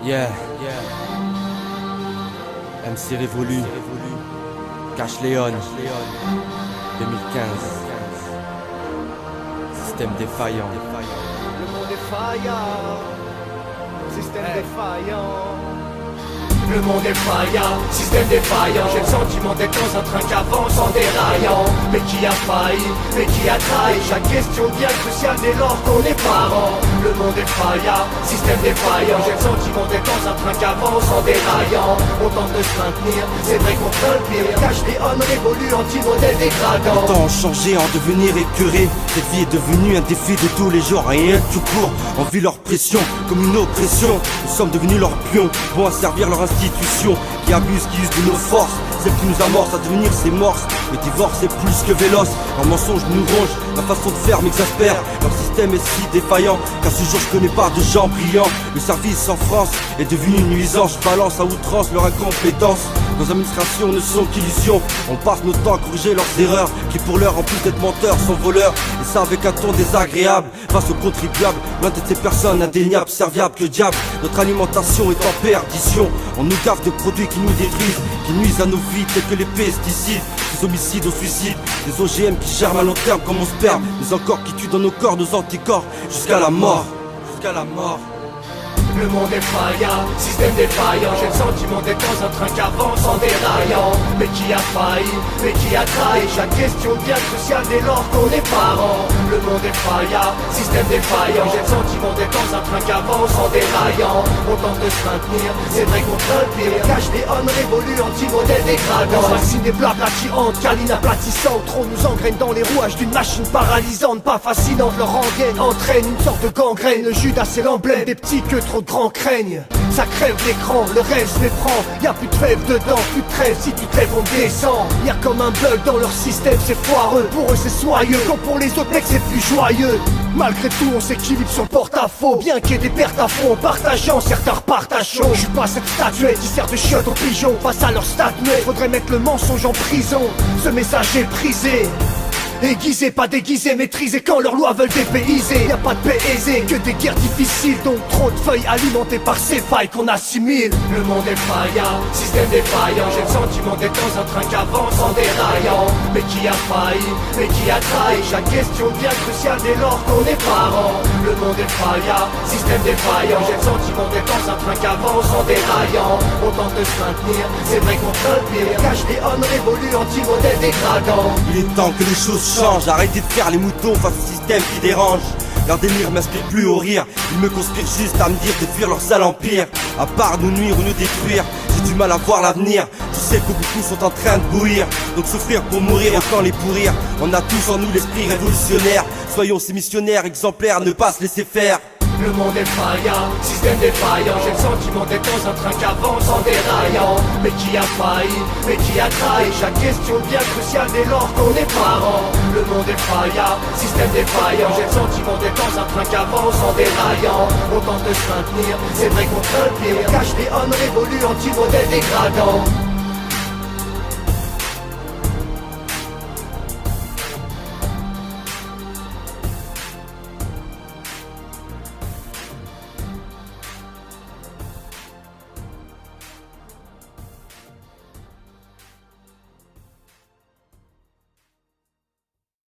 Yeah, MC Révolu, Cash Léon, 2015, système défaillant. Le monde défaillant, système défaillant. Le monde défaillant, système défaillant. J'ai le sentiment d'être dans un train qui avance en déraillant. Mais qui a failli, mais qui a trahi. Chaque question devient cruciale dès lors qu'on est parent. Le monde défaillant, système défaillant. J'ai le sentiment d'être dans un train qui avance en déraillant. On tente de se maintenir, c'est vrai qu'on craint le pire. Cache les hommes révolus, anti-modèle dégradant. Les temps ont changé en devenir écœuré. Cette vie est devenue un défi de tous les jours. Rien de tout court, on vit leur pression comme une oppression. Nous sommes devenus leurs pions, bons à servir leur institution, qui abusent, qui usent de nos forces, celles qui nous amorcent à devenir ces morses. Le divorce est plus que véloce, leur mensonge nous ronge, la façon de faire m'exaspère. Leur système est si défaillant, qu'à ce jour je connais pas de gens brillants. Le service en France est devenu une nuisance, je balance à outrance leur incompétence. Nos administrations ne sont qu'illusions, on passe notre temps à corriger leurs erreurs, qui pour l'heure en plus d'être menteurs sont voleurs, et ça avec un ton désagréable, face aux contribuables, loin de ces personnes indéniables, serviables que diable. Notre alimentation est en perdition, on nous gaffe de produits qui nous détruisent, qui nuisent à nos vies tels que les pesticides, des homicides au suicide, des OGM qui germent à long terme comme mon sperme, des encore qui tuent dans nos corps nos anticorps, jusqu'à la mort, jusqu'à la mort. Le monde défaillant, système défaillant. J'ai le sentiment d'être dans un train qui avance en déraillant. Mais qui a failli, mais qui a trahi. Chaque question devient cruciale dès lors qu'on est parent. Le monde défaillant, système défaillant. J'ai le sentiment d'être dans un train qui avance en déraillant. On tente de se maintenir, c'est vrai qu'on craint le pire. Cache les hommes révolus, anti-modèle dégradant. Racine des blabla qui hantent, câline aplatissante. Trop nous engraine dans les rouages d'une machine paralysante. Pas fascinante, leur rengaine entraîne une sorte de gangrène. Le Judas c'est l'emblème des petits que trop de grands craignent. Ça crève l'écran, le rêve se méprend. Y'a plus de trêve dedans, plus de trêve. Si tu trêves on descend. Y'a comme un bug dans leur système, c'est foireux. Pour eux c'est soyeux, quand pour les autres mecs c'est plus joyeux. Malgré tout on s'équilibre sur le porte-à-faux. Bien qu'il y ait des pertes à fond, en partageant certains repartent à chaud. J'suis pas cette statuette qui sert de chiotte aux pigeons. Face à leur statut, faudrait mettre le mensonge en prison. Ce message est prisé, aiguisé, pas déguisé, maîtrisé quand leurs lois veulent dépayser. Y'a pas de paix aisée, que des guerres difficiles. Donc trop de feuilles alimentées par ces failles qu'on assimile. Le monde défaillant, système défaillant. J'ai le sentiment d'être dans un train qui avance en déraillant. Mais qui a failli, mais qui a trahi. Chaque question devient cruciale dès lors qu'on est parent. Le monde défaillant, système défaillant. J'ai le sentiment d'être dans un train qui avance en déraillant. On tente de se maintenir, c'est vrai qu'on craint le pire. Cache les hommes révolus, anti-modèle dégradant. Il est temps que les choses changent, arrêtez de faire les moutons face au système qui dérange. Leur délire m'inspire plus au rire, ils me conspirent juste à me dire de fuir leur sale empire. À part nous nuire ou nous détruire, j'ai du mal à voir l'avenir. Je sais que beaucoup sont en train de bouillir, donc souffrir pour mourir, autant les pourrir. On a tous en nous l'esprit révolutionnaire, soyons ces missionnaires exemplaires, ne pas se laisser faire. Le monde défaillant, système défaillant. J'ai le sentiment d'être dans un train qui avance en déraillant. Mais qui a failli, mais qui a trahi. Chaque question devient cruciale dès lors qu'on est parent. Le monde défaillant, système défaillant. J'ai le sentiment d'être dans un train qui avance en déraillant. On tente de se maintenir, c'est vrai qu'on craint le pire. Cache les hommes révolus, anti-modèle dégradant.